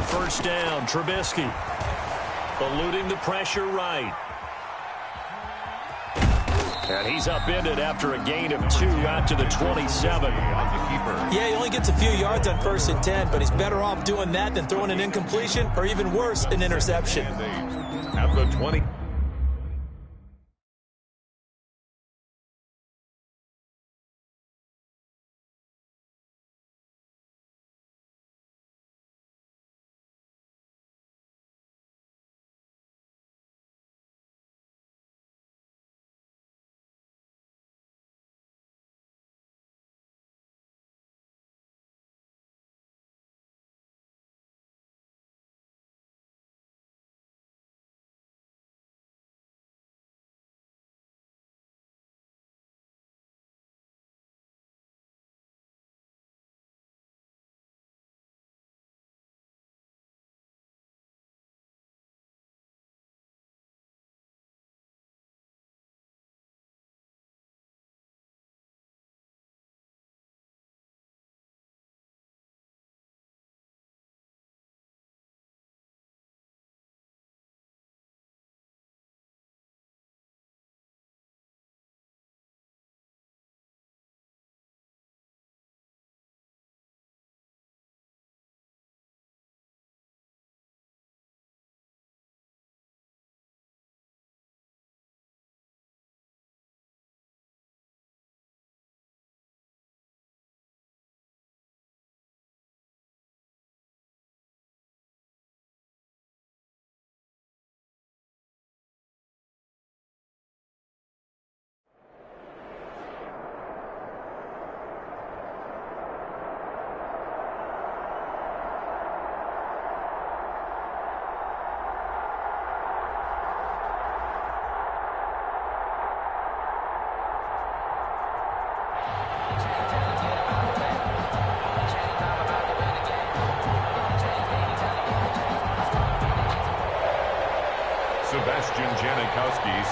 first down. Trubisky eluding the pressure right. And he's upended after a gain of 2 out to the 27. Yeah, he only gets a few yards on 1st and 10, but he's better off doing that than throwing an incompletion or even worse, an interception. At the 20.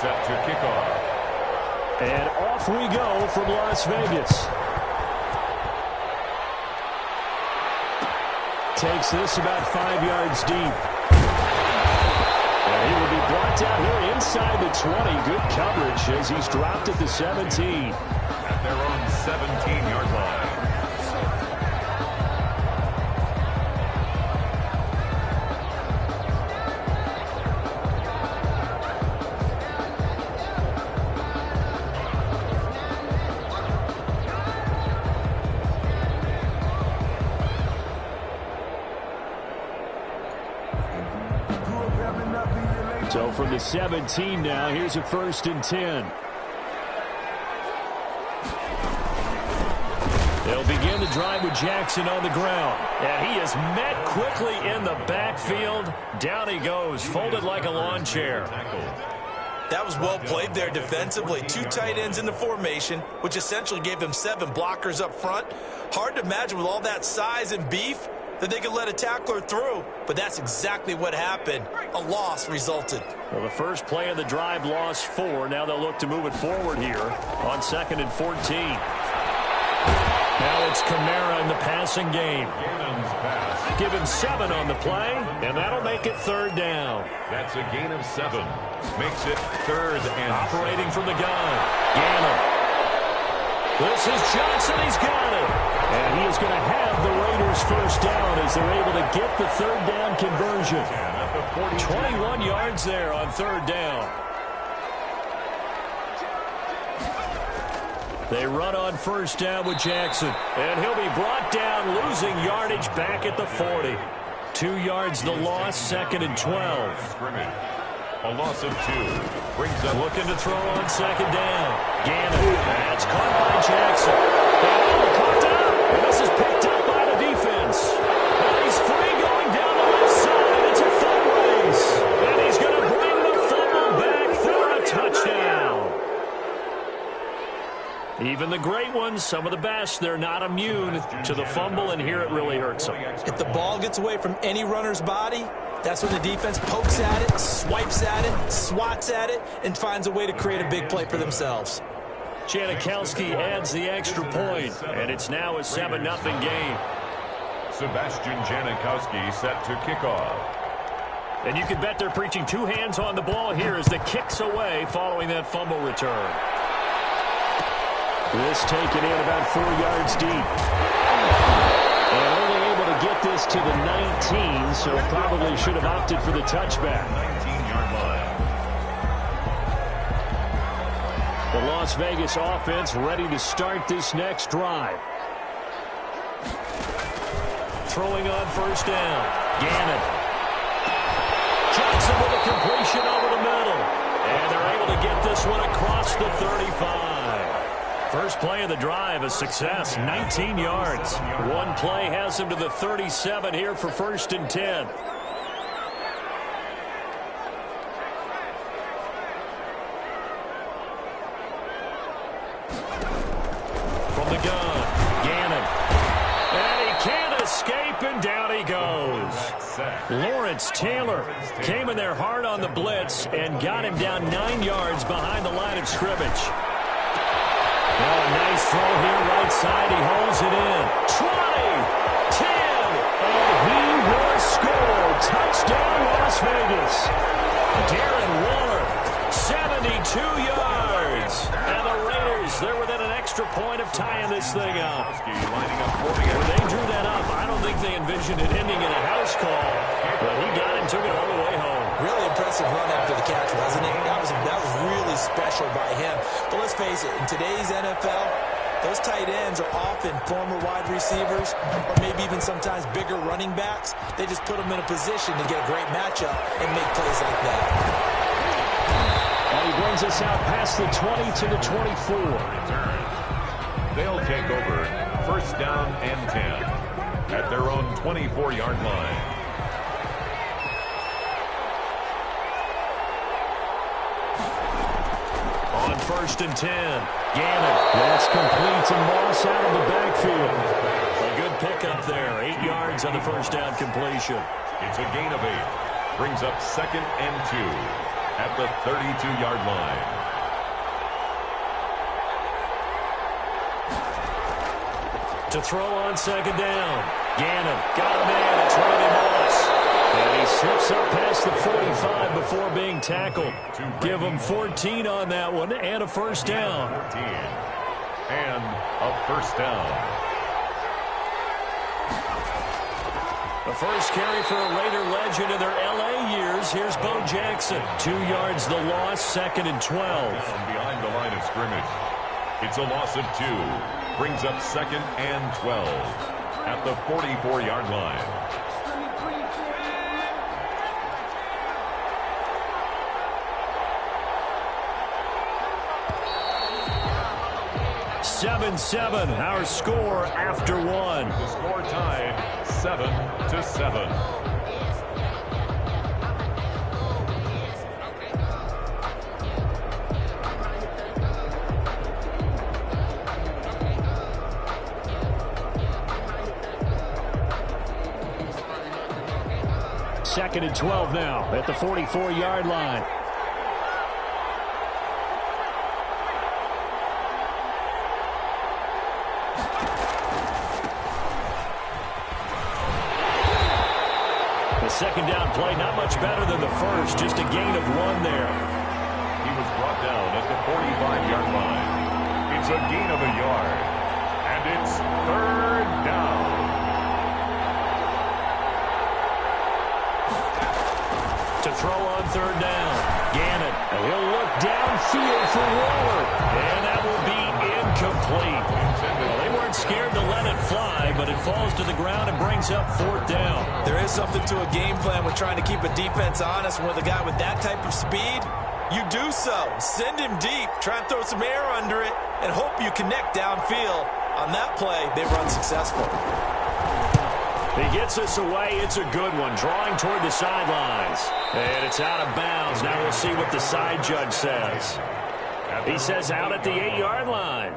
Set to kick off. And off we go from Las Vegas. Takes this about 5 yards deep. And he will be brought down here inside the 20. Good coverage as he's dropped at the 17. At their own 17-yard line. So from the 17 now, here's a 1st and 10. They'll begin the drive with Jackson on the ground. And he is met quickly in the backfield. Down he goes, folded like a lawn chair. That was well played there defensively. 2 tight ends in the formation, which essentially gave them 7 blockers up front. Hard to imagine with all that size and beef that they could let a tackler through, but that's exactly what happened. A loss resulted. Well, the first play of the drive lost 4. Now they'll look to move it forward here on 2nd and 14. Now it's Kamara in the passing game. Give him 7 on the play, and that'll make it 3rd down. That's a gain of 7. Makes it 3rd and operating from the gun. Gannon. This is Johnson. He's got it. And he is going to have the Raiders first down as they're able to get the 3rd down conversion. 21 yards there on 3rd down. They run on 1st down with Jackson. And he'll be brought down, losing yardage back at the 40. 2 yards the loss, 2nd and 12. A loss of 2. Brings up. Looking to throw on 2nd down. Gannon. That's caught by Jackson. And caught down. And this is picked up by the defense. And he's free going down the left side. It's a full race. And he's going to bring the fumble back for a touchdown. Even the great ones, some of the best, they're not immune to the fumble, and here it really hurts them. If the ball gets away from any runner's body, that's when the defense pokes at it, swipes at it, swats at it, and finds a way to create a big play for themselves. Janikowski adds the extra point, and it's now a 7-0 game. Sebastian Janikowski set to kick off. And you can bet they're preaching two hands on the ball here as the kick's away following that fumble return. This taken in about 4 yards deep. And only able to get this to the 19, so probably should have opted for the touchback. 19-yard line. The Las Vegas offense ready to start this next drive. Throwing on first down. Gannon. Johnson with a completion over the middle. And they're able to get this one across the 35. First play of the drive, a success, 19 yards. One play has him to the 37 here for 1st and 10. From the gun, Gannon. And he can't escape, and down he goes. Lawrence Taylor came in there hard on the blitz and got him down 9 yards behind the line of scrimmage. Oh, nice throw here, right side. He holds it in. 20, 10, and he will score. Touchdown, Las Vegas. Darren Waller, 72 yards. And the Raiders, they're within an extra point of tying this thing up. When they drew that up, I don't think they envisioned it ending in a house call. But he got it, took it all the way home. Really impressive run after the catch, wasn't it? That was really special by him. But let's face it, in today's NFL, those tight ends are often former wide receivers or maybe even sometimes bigger running backs. They just put them in a position to get a great matchup and make plays like that. And he brings us out past the 20 to the 24. They'll take over 1st down and 10 at their own 24-yard line. On 1st and 10, Gannon. That's complete to Moss out of the backfield. A good pickup there, 8 yards on the first down completion. It's a gain of 8. Brings up 2nd and 2 at the 32-yard line. To throw on 2nd down, Gannon got a man. It's Randy Moss. And he slips up past the 45 before being tackled. Give him 14 on that one and a first down. 14 and a first down. The first carry for a Raider legend in their L.A. years. Here's Bo Jackson. 2 yards the loss, 2nd and 12. Behind the line of scrimmage. It's a loss of 2. Brings up 2nd and 12 at the 44-yard line. 7-7, our score after 1. The score tied 7-7. Second and 12 now at the 44-yard line. The second down play, not much better than the first, just a gain of 1 there. He was brought down at the 45-yard line. It's a gain of 1 yard, and it's 3rd down. To throw on 3rd down, Gannon. And he'll look downfield for Waller, and that will be incomplete. Well, they weren't scared to let it fly, but it falls to the ground and brings up 4th down. There is something to a game plan with trying to keep a defense honest. With a guy with that type of speed, you do so. Send him deep, try and throw some air under it, and hope you connect downfield. On that play, they run successful. He gets us away. It's a good one. Drawing toward the sidelines. And it's out of bounds. Now we'll see what the side judge says. He says out at the 8-yard line.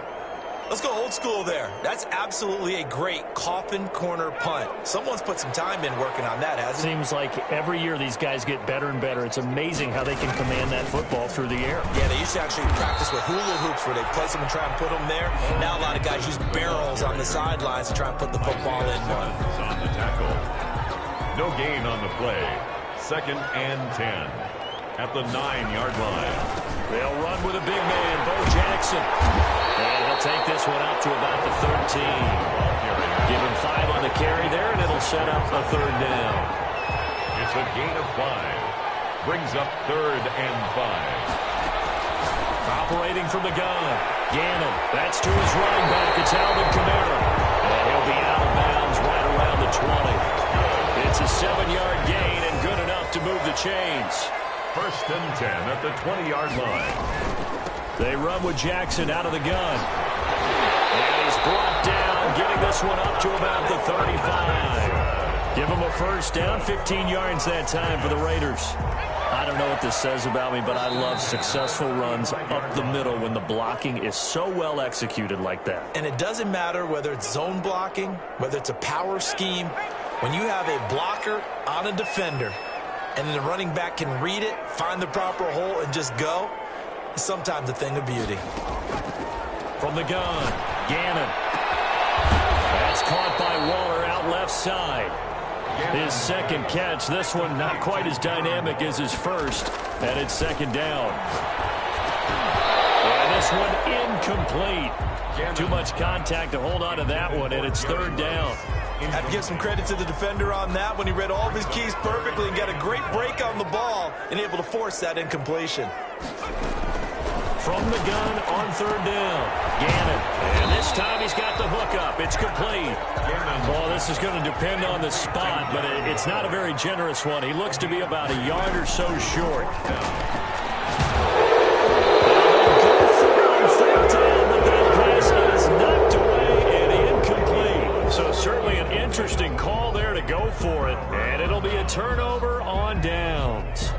Let's go old school there. That's absolutely a great coffin corner punt. Someone's put some time in working on that, hasn't it? Seems like every year these guys get better and better. It's amazing how they can command that football through the air. Yeah, they used to actually practice with hula hoops where they place them and try and put them there. Now a lot of guys use barrels on the sidelines to try and put the football in one. No gain on the play. 2nd and 10 at the 9-yard line. They'll run with a big man, Bo Jackson. And he'll take this one out to about the 13. Give him 5 on the carry there, and it'll set up a 3rd down. It's a gain of 5. Brings up 3rd and 5. Operating from the gun. Gannon. That's to his running back. It's Alvin Kamara. And he'll be out of bounds right around the 20. It's a 7-yard gain and good enough to move the chains. 1st and 10 at the 20-yard line. They run with Jackson out of the gun. And he's brought down, getting this one up to about the 35. Give him a 1st down, 15 yards that time for the Raiders. I don't know what this says about me, but I love successful runs up the middle when the blocking is so well executed like that. And it doesn't matter whether it's zone blocking, whether it's a power scheme. When you have a blocker on a defender and then the running back can read it, find the proper hole, and just go, it's sometimes a thing of beauty. From the gun, Gannon. That's caught by Waller out left side. His 2nd catch. This one not quite as dynamic as his first. And it's 2nd down. And this one incomplete. Too much contact to hold on to that one, and it's 3rd down. Have to give some credit to the defender on that when he read all of his keys perfectly and got a great break on the ball and able to force that incompletion. From the gun on 3rd down. Gannon. And this time he's got the hook up. It's complete. Well, this is going to depend on the spot, but it's not a very generous one. He looks to be about a yard or so short. So certainly an interesting call there to go for it. And it'll be a turnover on downs.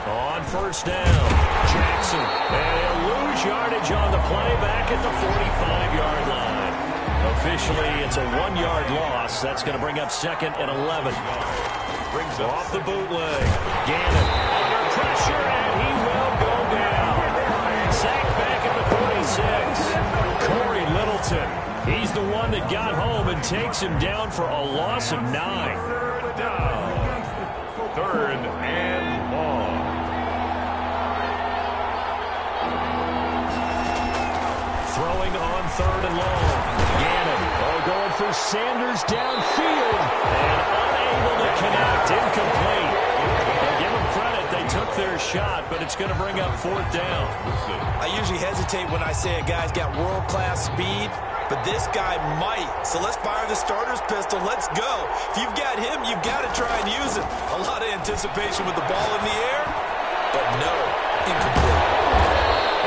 On 1st down, Jackson. And he'll lose yardage on the play back at the 45-yard line. Officially, it's a 1-yard loss. That's going to bring up 2nd and 11. Brings off the bootleg. Gannon under pressure, and he will go down. Sacked back at the 46. Corey Littleton. He's the one that got home and takes him down for a loss of 9. 3rd and long. Throwing on 3rd and long. Gannon going for Sanders downfield. And unable to connect. Incomplete. Well, give them credit. They took their shot, but it's going to bring up 4th down. I usually hesitate when I say a guy's got world-class speed, but this guy might. So let's fire the starter's pistol. Let's go. If you've got him, you've got to try and use him. A lot of anticipation with the ball in the air, but no, incomplete.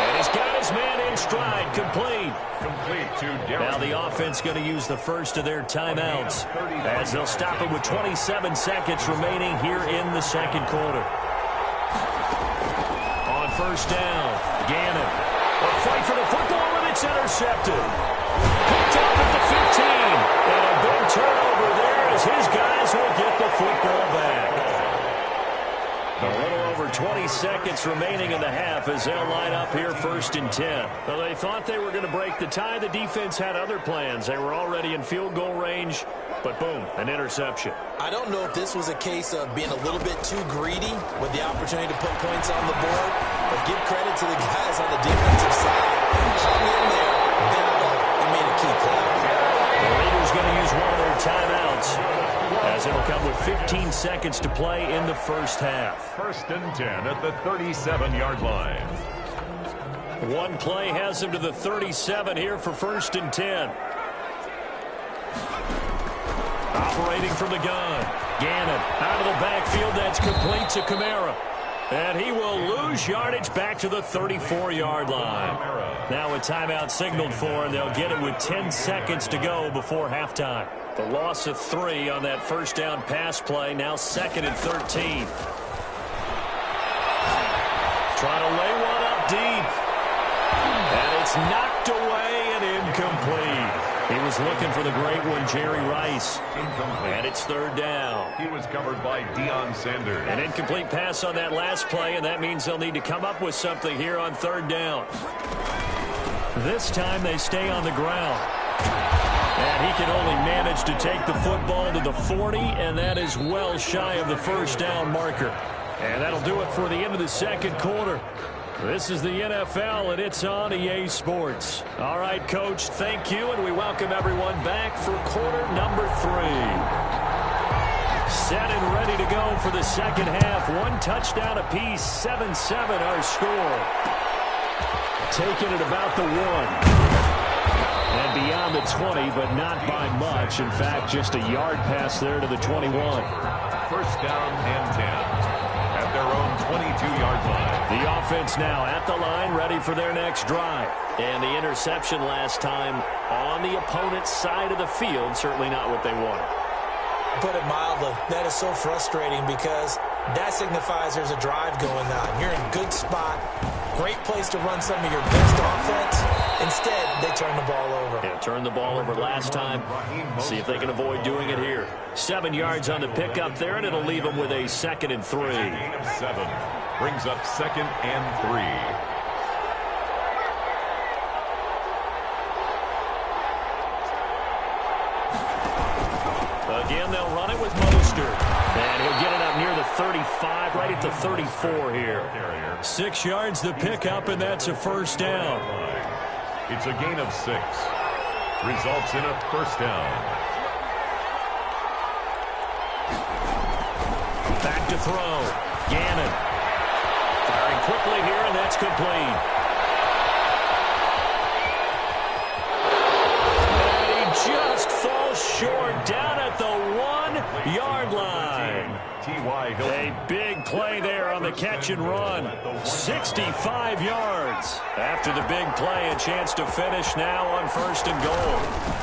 And he's got his man in stride. Complete. Complete to Derek. Now the offense going to use the first of their timeouts as they'll stop it with 27 seconds remaining here in the 2nd quarter. On 1st down, Gannon. A fight for the football, and it's intercepted. Picked up at the 15. And a big turnover there as his guys will get the football back. A little over 20 seconds remaining in the half as they'll line up here 1st and 10. Well, they thought they were going to break the tie. The defense had other plans. They were already in field goal range, but boom, an interception. I don't know if this was a case of being a little bit too greedy with the opportunity to put points on the board, but give credit to the guys on the defensive side. Hung in there, battled, and made a key play. The Raiders going to use one of their timeouts as it'll come with 15 seconds to play in the 1st half. 1st and 10 at the 37-yard line. One play has him to the 37 here for 1st and 10. Operating from the gun. Gannon out of the backfield. That's complete to Kamara. And he will lose yardage back to the 34-yard line. Now a timeout signaled for, and they'll get it with 10 seconds to go before halftime. The loss of 3 on that 1st down pass play. Now 2nd and 13. Trying to lay one up deep. And it's knocked away and incomplete. He was looking for the great one, Jerry Rice. Incomplete. And it's third down. He was covered by Deion Sanders. An incomplete pass on that last play, and that means they'll need to come up with something here on third down. This time they stay on the ground. And he can only manage to take the football to the 40, and that is well shy of the first down marker. And that'll do it for the end of the second quarter. This is the NFL, and it's on EA Sports. All right, Coach, thank you, and we welcome everyone back for quarter number 3. Set and ready to go for the second half. One touchdown apiece, 7-7 our score. Taking it about the 1. And beyond the 20, but not by much. In fact, just a yard pass there to the 21. First down and 10 at their own 22-yard line. The offense now at the line, ready for their next drive. And the interception last time on the opponent's side of the field, certainly not what they wanted. Put it mildly, that is so frustrating because that signifies there's a drive going on. You're in a good spot, great place to run some of your best offense. Instead, they turn the ball over. Yeah, turned the ball over last time. See if they can avoid doing it here. 7 yards on the pickup there, and it'll leave them with a 2nd and 3. Gain of 7 brings up 2nd and 3. Again, they'll run it with Mostert. And he'll get it up near the 35, right at the 34 here. 6 yards the pickup, and that's a first down. It's a gain of 6. Results in a first down. Back to throw. Gannon. Firing quickly here, and that's complete. And he just falls short down at the 1-yard line. A big play there on the catch and run. 65 yards. After the big play, a chance to finish now on 1st and goal.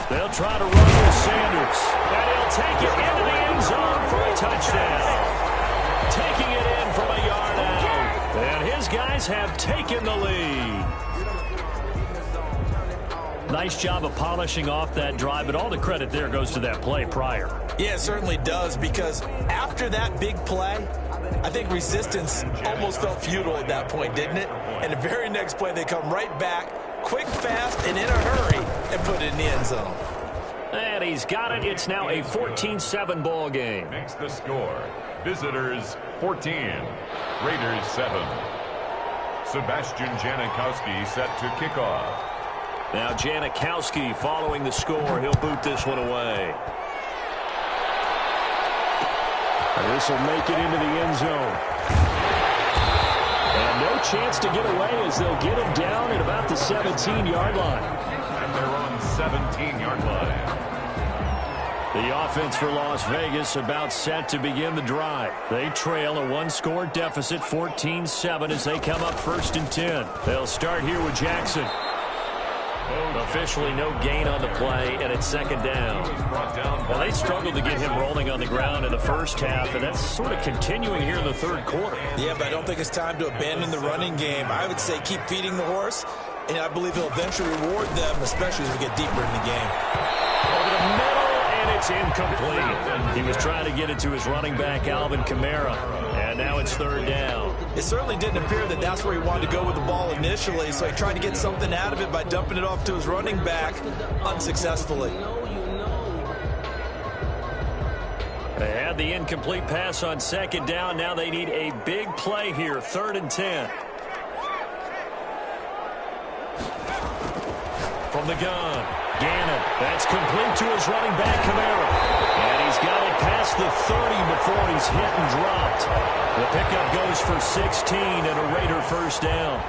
They'll try to run with Sanders. And he'll take it into the end zone for a touchdown. Taking it in from a yard out. And his guys have taken the lead. Nice job of polishing off that drive, but all the credit there goes to that play prior. Yeah, it certainly does, because after that big play, I think resistance almost felt futile at that point, didn't it? And the very next play, they come right back, quick, fast, and in a hurry, and put it in the end zone. And he's got it. It's now a 14-7 ball game. Makes the score. Visitors 14, Raiders 7. Sebastian Janikowski set to kick off. Now Janikowski following the score. He'll boot this one away. And this will make it into the end zone. And no chance to get away as they'll get him down at about the 17-yard line. At their own 17-yard line. The offense for Las Vegas about set to begin the drive. They trail a 1-score deficit, 14-7, as they come up 1st and 10. They'll start here with Jackson. Officially no gain on the play, and it's 2nd down. Well, they struggled to get him rolling on the ground in the first half, and that's sort of continuing here in the third quarter. Yeah, but I don't think it's time to abandon the running game. I would say keep feeding the horse, and I believe he'll eventually reward them, especially as we get deeper in the game. Over the middle, and it's incomplete. He was trying to get it to his running back, Alvin Kamara, and now it's 3rd down. It certainly didn't appear that that's where he wanted to go with the ball initially, so he tried to get something out of it by dumping it off to his running back unsuccessfully. They had the incomplete pass on 2nd down. Now they need a big play here, 3rd and 10. From the gun, Gannon. That's complete to his running back, Kamara. And he's got it past the 30 before he's hit and dropped. The pickup goes for 16 and a Raider first down.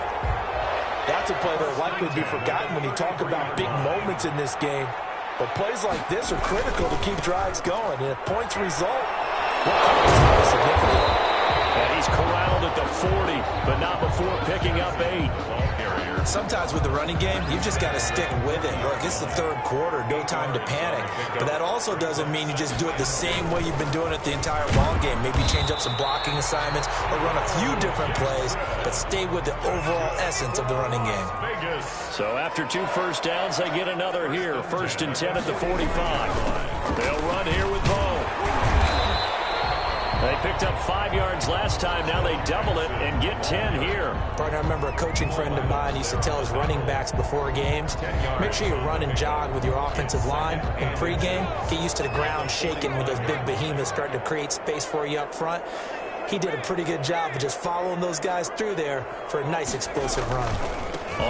That's a play that will likely be forgotten when you talk about big moments in this game. But plays like this are critical to keep drives going. And if points result, what is significant? And he's corralled at the 40. but not before picking up 8. Sometimes with the running game, you've just got to stick with it. Look, it's the third quarter, no time to panic. But that also doesn't mean you just do it the same way you've been doing it the entire ball game. Maybe change up some blocking assignments or run a few different plays, but stay with the overall essence of the running game. So after 2 first downs, they get another here. 1st and 10 at the 45. They'll run here with Bo. They picked up 5 yards last time. Now they double it and get 10 here. Partner, I remember a coaching friend of mine used to tell his running backs before games, make sure you run and jog with your offensive line in pregame. Get used to the ground shaking with those big behemoths starting to create space for you up front. He did a pretty good job of just following those guys through there for a nice explosive run.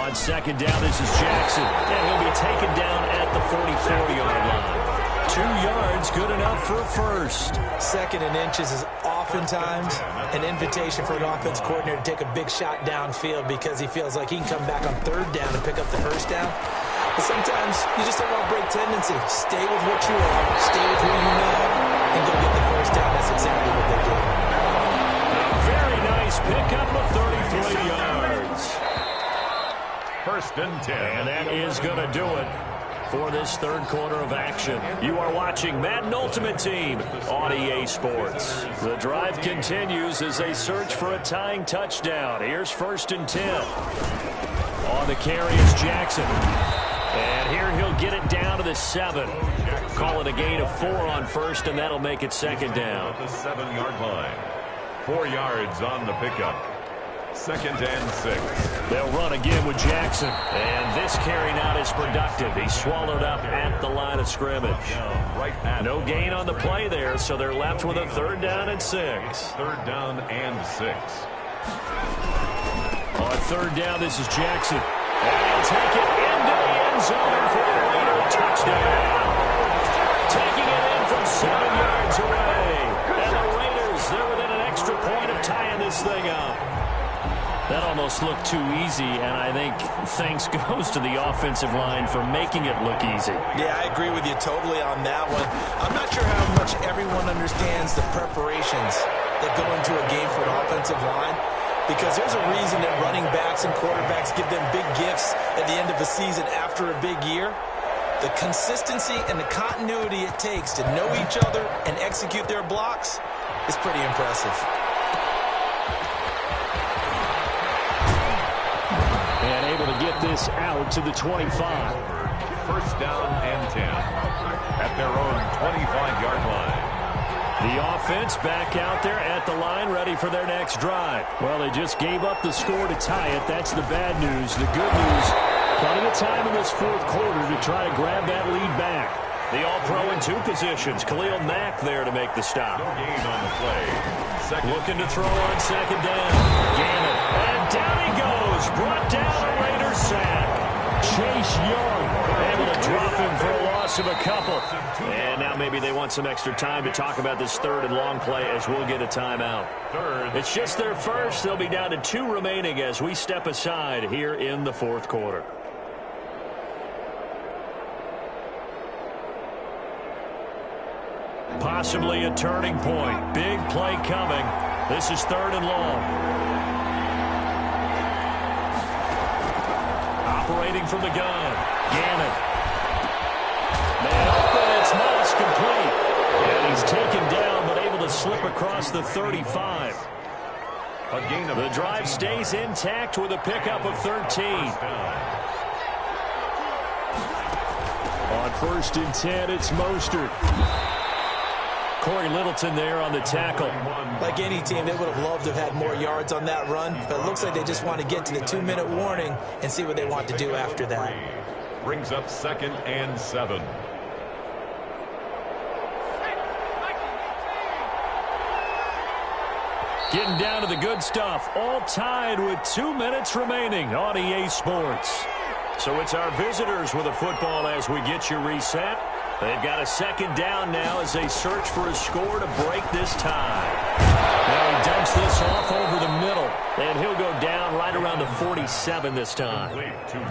On 2nd down, this is Jackson. And he'll be taken down at the 44-yard line. 2 yards, good enough for a first. 2nd and inches is oftentimes an invitation for an offense coordinator to take a big shot downfield because he feels like he can come back on 3rd down and pick up the first down. But sometimes you just don't want to break tendency. Stay with what you are, stay with who you know, and go get the first down. That's exactly what they did. A very nice pickup of 33 yards. 1st and 10. And that is going to do it for this 3rd quarter of action. You are watching Madden Ultimate Team on EA Sports. The drive continues as they search for a tying touchdown. Here's 1st and 10. On the carry is Jackson. And here he'll get it down to the 7. Call it a gain of 4 on 1st, and that'll make it 2nd down. At the 7-yard line. 4 yards on the pickup. 2nd and 6. They'll run again with Jackson. And this carry not as productive. He's swallowed up at the line of scrimmage. No gain on the play there, so they're left with a 3rd down and 6. 3rd down and 6. On 3rd down, this is Jackson. And he'll take it into the end zone for a Raider touchdown. Taking it in from 7 yards away. And the Raiders, they're within an extra point of tying this thing up. That almost looked too easy, and I think thanks goes to the offensive line for making it look easy. Yeah, I agree with you totally on that one. I'm not sure how much everyone understands the preparations that go into a game for an offensive line, because there's a reason that running backs and quarterbacks give them big gifts at the end of the season after a big year. The consistency and the continuity it takes to know each other and execute their blocks is pretty impressive. And able to get this out to the 25. 1st down and 10 at their own 25-yard line. The offense back out there at the line, ready for their next drive. Well, they just gave up the score to tie it. That's the bad news. The good news, plenty of time in this 4th quarter to try to grab that lead back. The all-pro in 2 positions. Khalil Mack there to make the stop. No gain on the play. Looking to throw on 2nd down. Gannon. And down he goes. Brought down a Raider sack. Chase Young able to drop him for a loss of a couple. And now maybe they want some extra time to talk about this 3rd and long play as we'll get a timeout. It's just their first. They'll be down to 2 remaining as we step aside here in the 4th quarter. Possibly a turning point. Big play coming. This is 3rd and long. Operating from the gun. Gannon. Man open. It's Moss complete. And he's taken down but able to slip across the 35. The drive stays intact with a pickup of 13. On 1st and 10, it's Mostert. Corey Littleton there on the tackle. Like any team, they would have loved to have had more yards on that run, but it looks like they just want to get to the 2-minute warning and see what they want to do after that. Brings up 2nd and 7. Getting down to the good stuff. All tied with 2 minutes remaining on EA Sports. So it's our visitors with the football as we get you reset. They've got a 2nd down now as they search for a score to break this tie. Now he dumps this off over the middle, and he'll go down right around the 47 this time.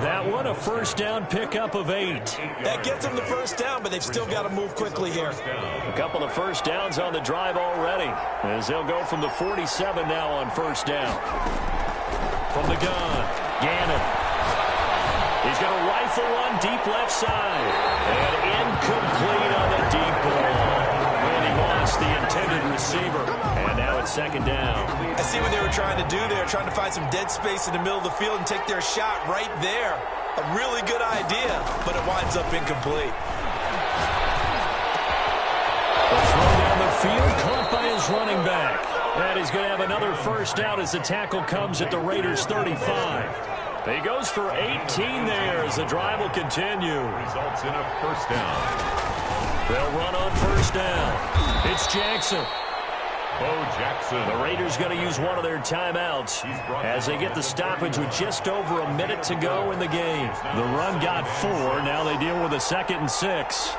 That one, a 1st down pickup of 8. That gets them the 1st down, but they've still got to move quickly here. A couple of 1st downs on the drive already, as they'll go from the 47 now on 1st down. from the gun. Gannon. He's going to rifle one deep left side. And incomplete on the deep ball. And he lost the intended receiver. And now it's second down. I see what they were trying to do there, trying to find some dead space in the middle of the field and take their shot right there. A really good idea, but it winds up incomplete. The throw down the field, caught by his running back. And he's going to have another first down as the tackle comes at the Raiders' 35. He goes for 18 there as the drive will continue. Results in a first down. They'll run on first down. It's Jackson. Bo Jackson. The Raiders going to use one of their timeouts as they get the stoppage with just over a minute to go in the game. The run got 4. Now they deal with a 2nd and 6.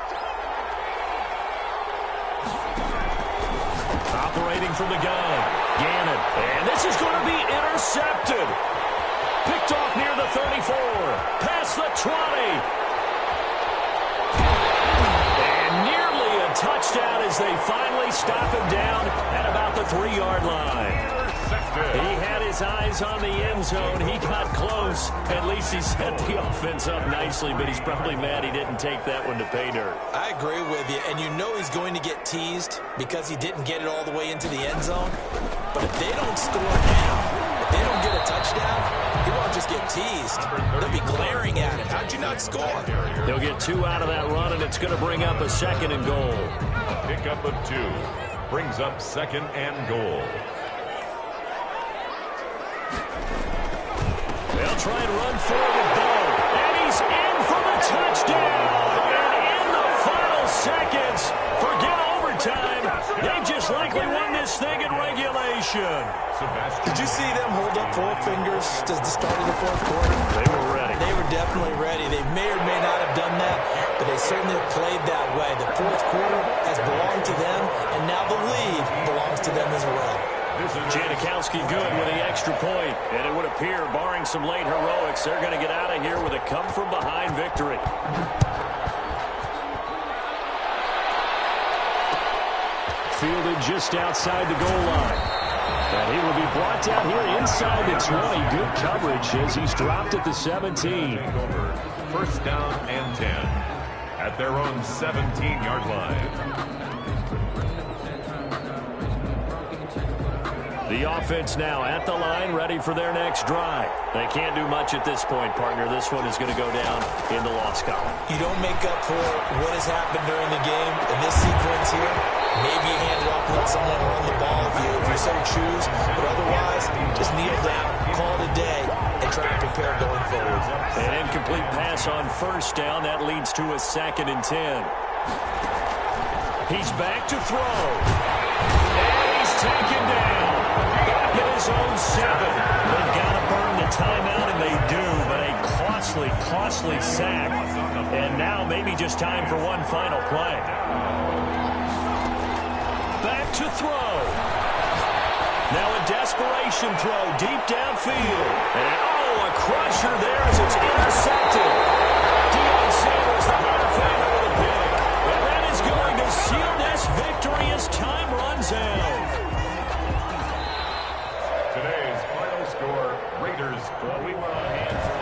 Operating from the gun. Gannon. And this is going to be intercepted. Picked off near the 34. Past the 20. And nearly a touchdown as they finally stop him down at about the 3-yard line. He had his eyes on the end zone. He got close. At least he set the offense up nicely, but he's probably mad he didn't take that one to pay dirt. I agree with you, and you know he's going to get teased because he didn't get it all the way into the end zone. But if they don't score now, if they don't get a touchdown, he won't just get teased. They'll be glaring at him. How'd you not score? They'll get 2 out of that run, and it's going to bring up a 2nd and goal. A pickup of 2 brings up 2nd and goal. They'll try and run forward, though. And he's in for the touchdown. And in the final seconds, forget overtime. They just likely won this thing in regulation. Did you see them hold up 4 fingers to the start of the 4th quarter? They were ready. They were definitely ready. They may or may not have done that, but they certainly have played that way. The 4th quarter has belonged to them, and now the lead belongs to them as well. Janikowski good with the extra point, and it would appear, barring some late heroics, they're going to get out of here with a come-from-behind victory. Fielded just outside the goal line. And he will be brought down here inside the 20. Good coverage as he's dropped at the 17. First down and 10 at their own 17-yard line. The offense now at the line, ready for their next drive. They can't do much at this point, partner. This one is going to go down in the loss column. You don't make up for what has happened during the game in this sequence here. Maybe you hand it off and let someone run the ball if you so choose. But otherwise, just kneel down, call it a day, and try and prepare going forward. An incomplete pass on first down. That leads to a 2nd and 10. He's back to throw. And he's taken down. Back at his own 7. They've got to burn the timeout, and they do, but a costly sack. And now maybe just time for one final play. Back to throw. Now a desperation throw deep downfield. And a crusher there as it's intercepted. Deion Sanders, the Hall of Famer, with a pick. And that is going to seal this victory as time runs out. Today's final score, Raiders. Well, we were on hand for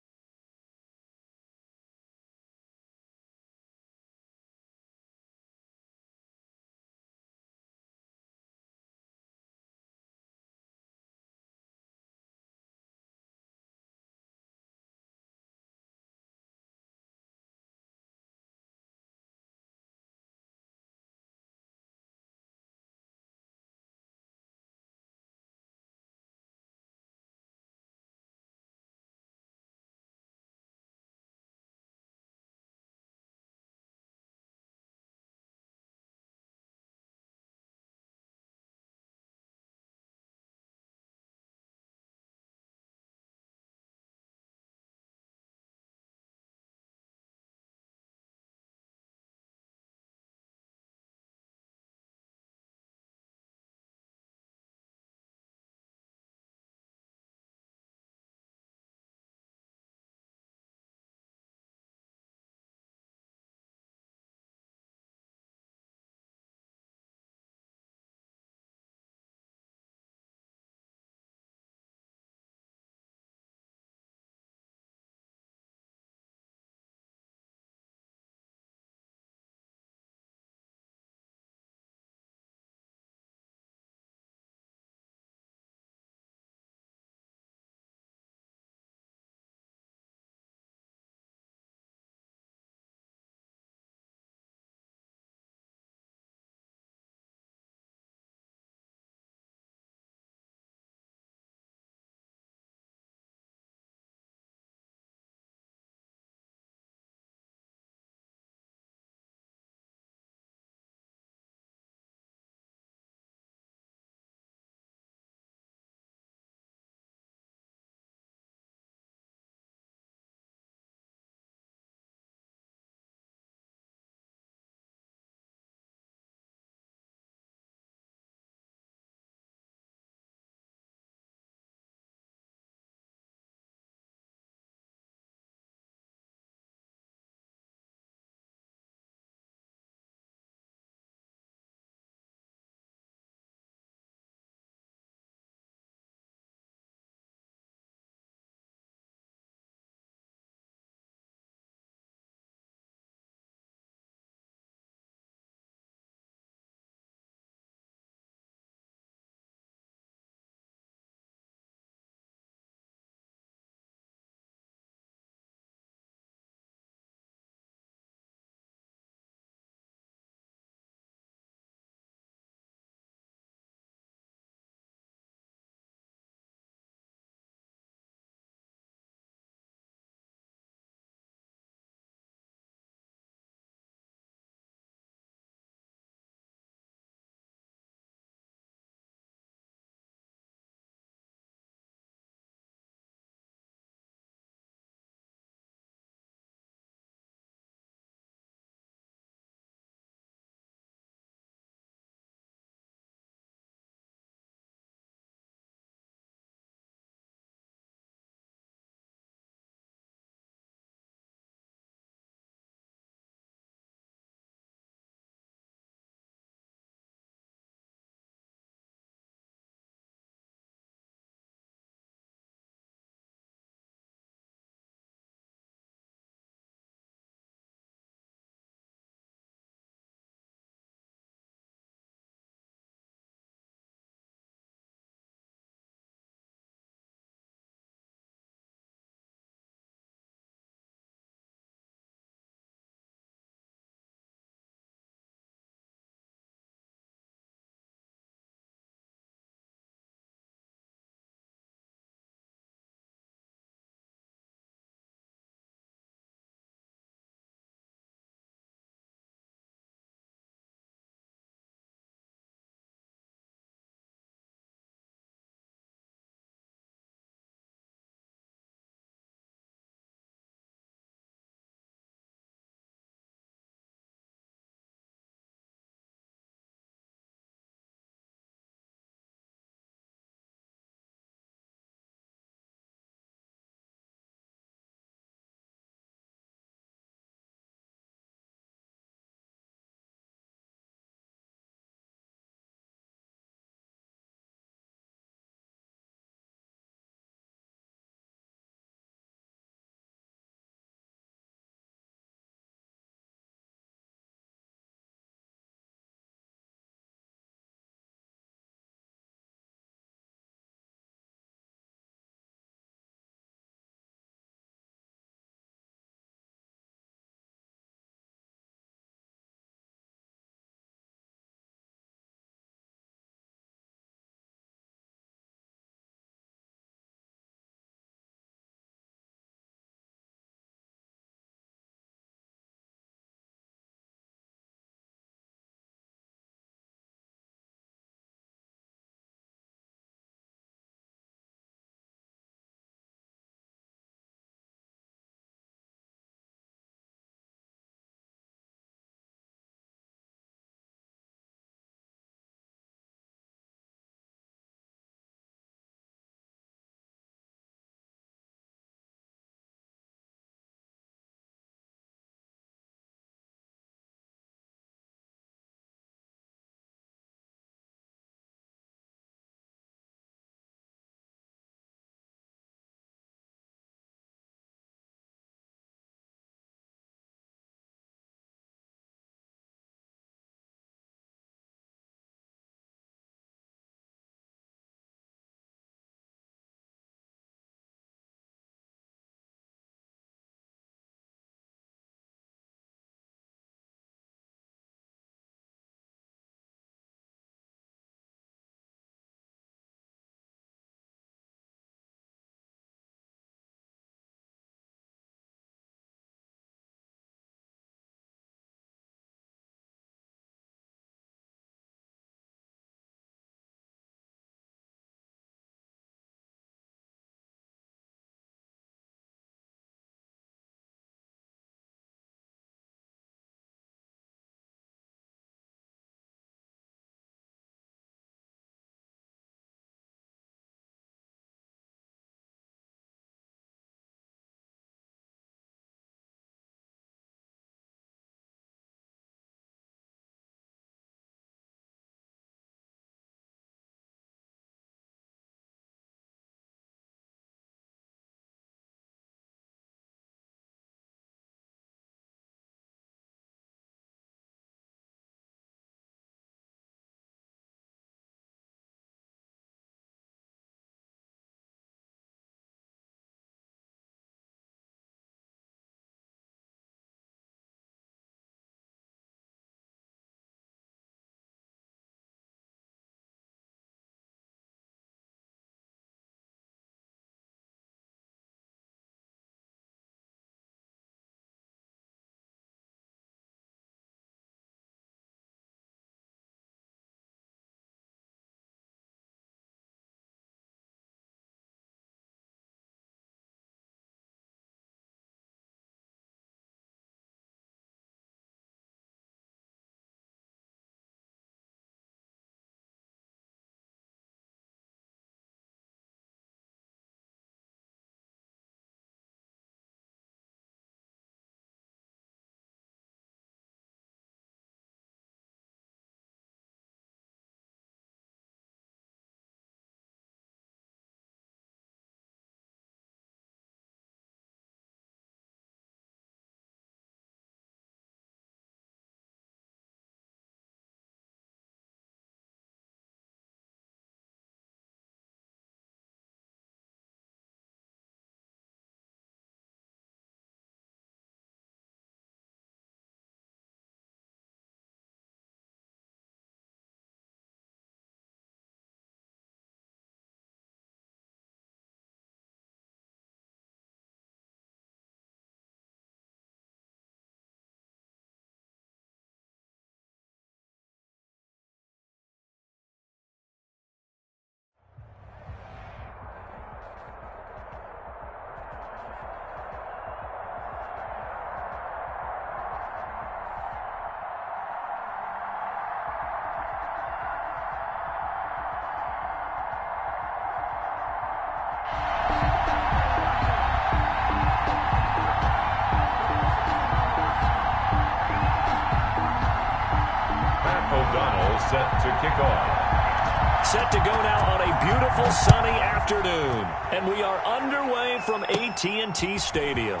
set to kick off. Set to go now on a beautiful sunny afternoon. And we are underway from AT&T Stadium.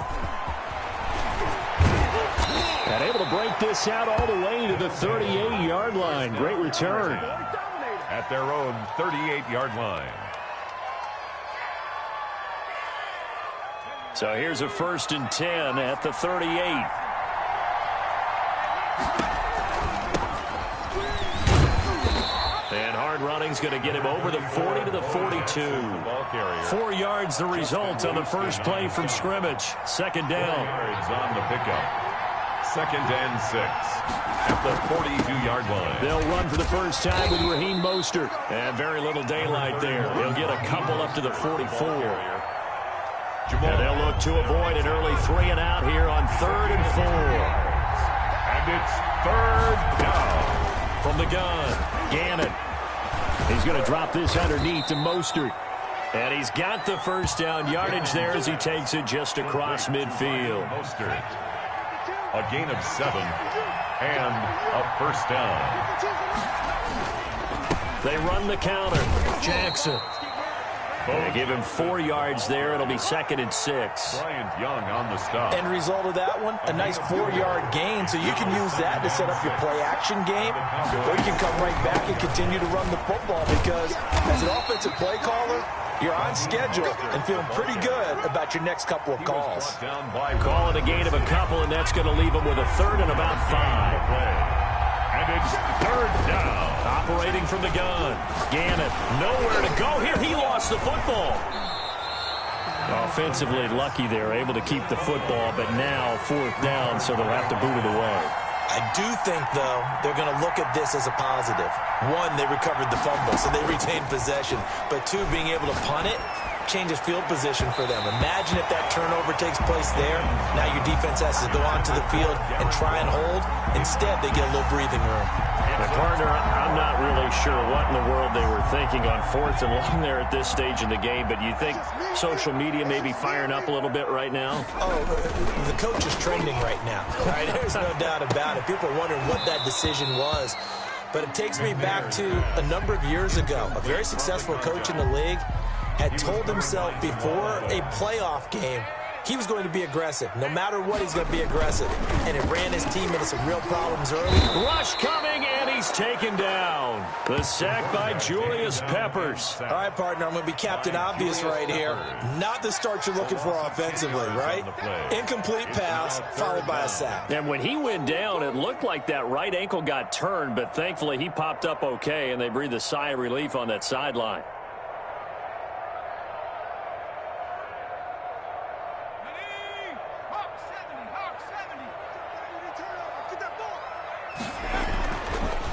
And able to break this out all the way to the 38-yard line. Great return. At their own 38-yard line. So here's a 1st and 10 at the 38. And hard running's going to get him over the 40 to the 42. 4 yards the result on the first play from scrimmage. 2nd down. Yards on the pickup. 2nd and 6 at the 42-yard line. They'll run for the first time with Raheem Mostert. And very little daylight there. He'll get a couple up to the 44. And they'll look to avoid an early 3 and out here on 3rd and 4. And it's 3rd down. From the gun, Gannon. He's going to drop this underneath to Mostert. And he's got the first down yardage there as he takes it just across midfield. Mostert. A gain of 7 and a 1st down. They run the counter. Jackson. They give him 4 yards there. It'll be 2nd and 6. Bryant Young on the stop. End result of that one, a nice 4-yard gain, so you can use that to set up your play-action game, or you can come right back and continue to run the football because as an offensive play caller, you're on schedule and feeling pretty good about your next couple of calls. Call it a gain of a couple, and that's going to leave him with a 3rd and about 5. And it's 3rd down. Operating from the gun. Gannon, nowhere to go here. He lost the football. Offensively lucky there, able to keep the football, but now 4th down, so they'll have to boot it away. I do think, though, they're going to look at this as a positive. 1, they recovered the fumble, so they retained possession. But 2, being able to punt it changes field position for them. Imagine if that turnover takes place there. Now your defense has to go onto the field and try and hold. Instead, they get a little breathing room. And partner, I'm not really sure what in the world they were thinking on 4th and long there at this stage in the game, but you think social media may be firing up a little bit right now? Oh, the coach is trending right now. Right? There's no doubt about it. People are wondering what that decision was. But it takes me back to a number of years ago. A very successful coach in the league had told himself before a playoff game he was going to be aggressive. No matter what, he's going to be aggressive. And it ran his team into some real problems early. Rush coming, and he's taken down. The sack by Julius Peppers. All right, partner, I'm going to be Captain Obvious right here. Not the start you're looking for offensively, right? Incomplete pass, followed by a sack. And when he went down, it looked like that right ankle got turned, but thankfully he popped up okay, and they breathed a sigh of relief on that sideline.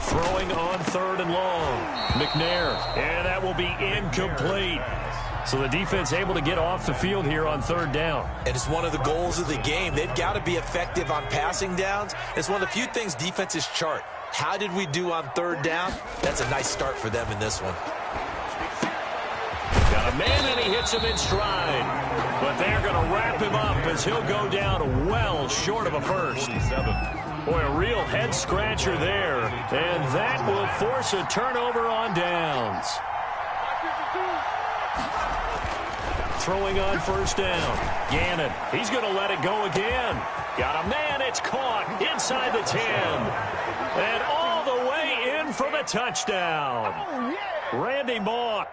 Throwing on 3rd and long. McNair. And that will be incomplete. So the defense able to get off the field here on 3rd down. And it's one of the goals of the game. They've got to be effective on passing downs. It's one of the few things defenses chart. How did we do on 3rd down? That's a nice start for them in this one. Got a man, and he hits him in stride. But they're going to wrap him up as he'll go down well short of a first. 47. Boy, a real head-scratcher there. And that will force a turnover on downs. Throwing on 1st down. Gannon, he's going to let it go again. Got a man, it's caught inside the 10. And all the way in for the touchdown. Randy Moss.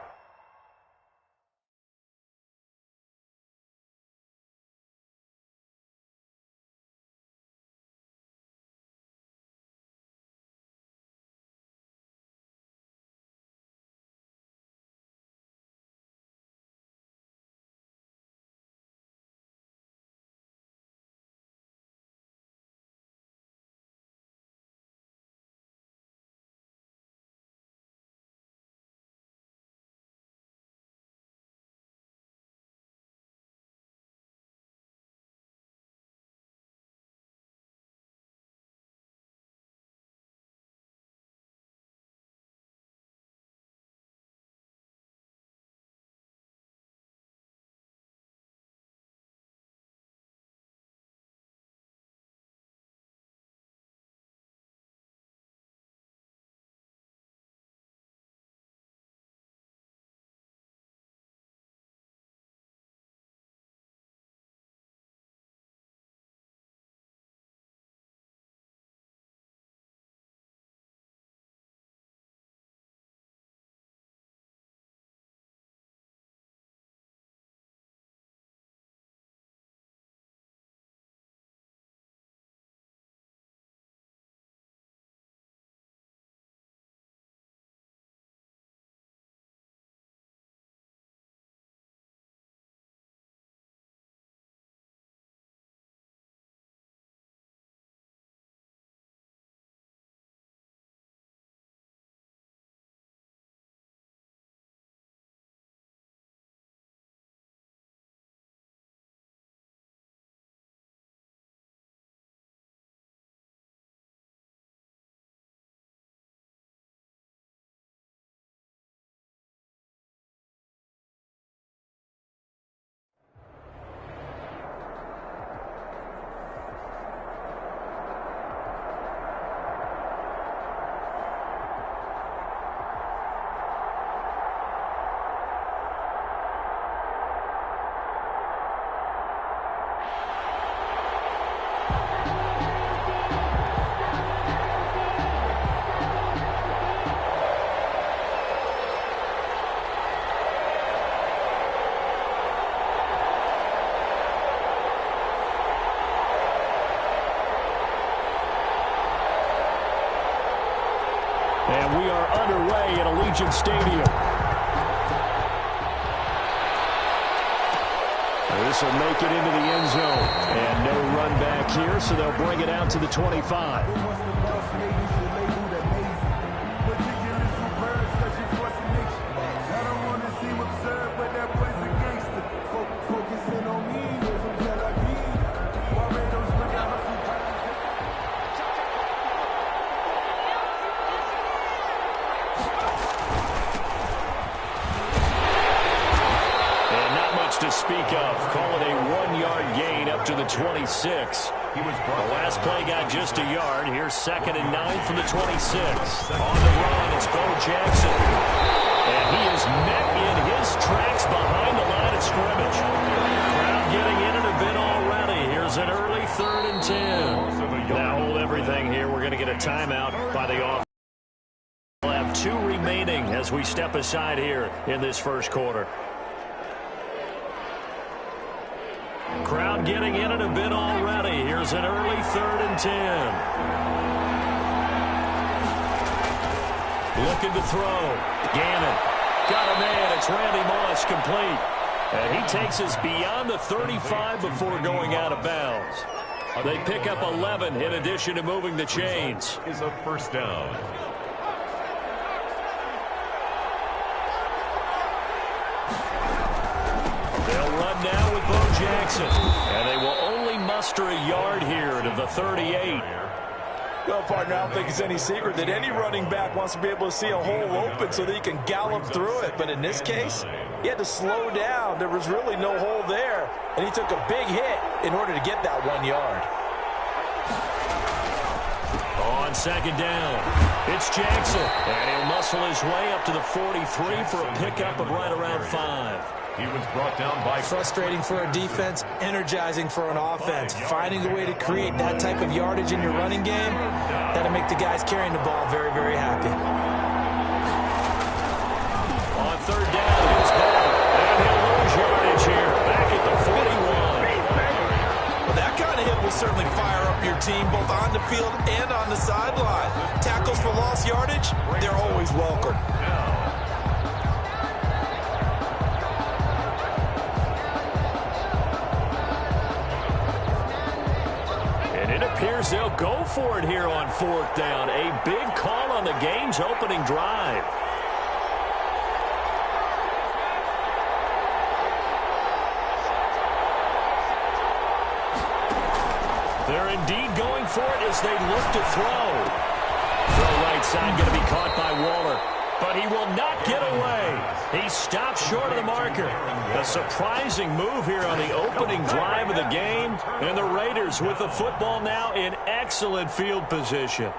Allegiant Stadium. This will make it into the end zone. And no run back here, so they'll bring it out to the 25. To speak of, call it a 1-yard gain up to the 26. The last play got just a yard. Here's 2nd and 9 from the 26. On the run, it's Bo Jackson. And he is met in his tracks behind the line of scrimmage. Crowd getting in it a bit already. Here's an early 3rd and 10. Now hold everything here. We're going to get a timeout by the offense. We'll have 2 remaining as we step aside here in this first quarter. Crowd getting in it a bit already. Here's an early 3rd and 10. Looking to throw. Gannon. Got a man. It's Randy Moss, complete. And he takes us beyond the 35 before going out of bounds. They pick up 11 in addition to moving the chains. Is a first down. They'll run now with Bo Jackson. And they will only muster a yard here to the 38. Well, partner, I don't think it's any secret that any running back wants to be able to see a hole open so that he can gallop through it. But in this case, he had to slow down. There was really no hole there. And he took a big hit in order to get that 1 yard. On 2nd down, it's Jackson. And he'll muscle his way up to the 43 for a pickup of right around 5. He was brought down by... Frustrating for a defense, energizing for an offense. Finding a way to create that type of yardage in your running game, that'll make the guys carrying the ball very, very happy. On 3rd down, here's Bell. And he'll lose yardage here, back at the 41. Well, that kind of hit will certainly fire up your team, both on the field and on the sideline. Tackles for lost yardage, they're always welcome. Appears they'll go for it here on 4th down. A big call on the game's opening drive. They're indeed going for it as they look to throw. Throw right side going to be caught by Waller. But he will not get away. He stopped short of the marker. A surprising move here on the opening drive of the game. And the Raiders with the football now in excellent field position.